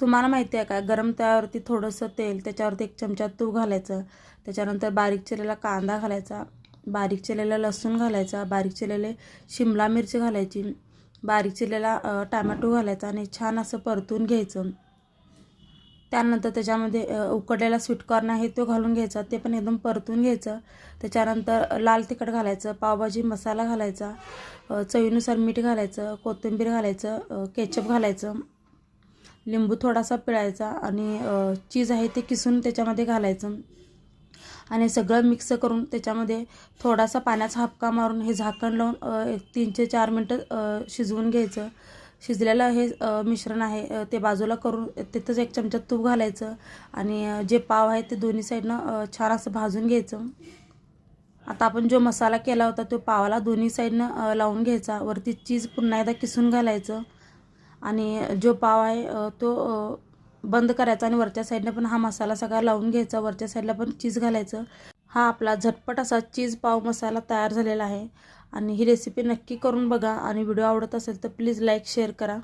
तुम्हाला माहिती आहे का, गरम तव्यावरती थोडंसं तेल, त्याच्यावरती 1 चमचा तूप घालायचं, त्याच्यानंतर बारीक चिरलेला कांदा घालायचा, बारीक चिरलेला लसूण घालायचा, बारीक चिरलेले शिमला मिरची घालायची, बारीक चिरलेला टोमॅटो घालायचा आणि छान असं परतून घ्यायचं. त्यानंतर त्याच्यामध्ये उकडलेला स्वीटकॉर्न आहे तो घालून घ्यायचा, ते पण एकदम परतून घ्यायचं. त्याच्यानंतर लाल तिखट घालायचं, पावभाजी मसाला घालायचा, चवीनुसार मीठ घालायचं, कोथिंबीर घालायचं, केचप घालायचं, लिंबू थोडासा पिळायचा आणि चीज आहे ते किसून त्याच्यामध्ये घालायचं आणि सगळं मिक्स करून त्याच्यामध्ये थोडासा पाण्याचा हापका मारून हे झाकण लावून 3 ते 4 मिनटं शिजवून घ्यायचं. शिजलेलं हे मिश्रण आहे ते बाजूला करून तिथंच 1 चमचा तूप घालायचं आणि जे पाव आहे ते दोन्ही साईडनं छान असं भाजून घ्यायचं. आता आपण जो मसाला केला होता तो पावाला दोन्ही साईडनं लावून घ्यायचा. वरती चीज पुन्हा एकदा किसून घालायचं आणि जो पाव आहे तो बंद करायचा आणि वरच्या साईडनं पण हा मसाला सगळा लावून घ्यायचा. वरच्या साईडला पण चीज घालायचं. हा आपला झटपट असा चीज पाव मसाला तयार झालेला आहे आणि ही रेसिपी नक्की करून बघा आणि व्हिडिओ आवडत असेल तर प्लीज लाईक शेअर करा.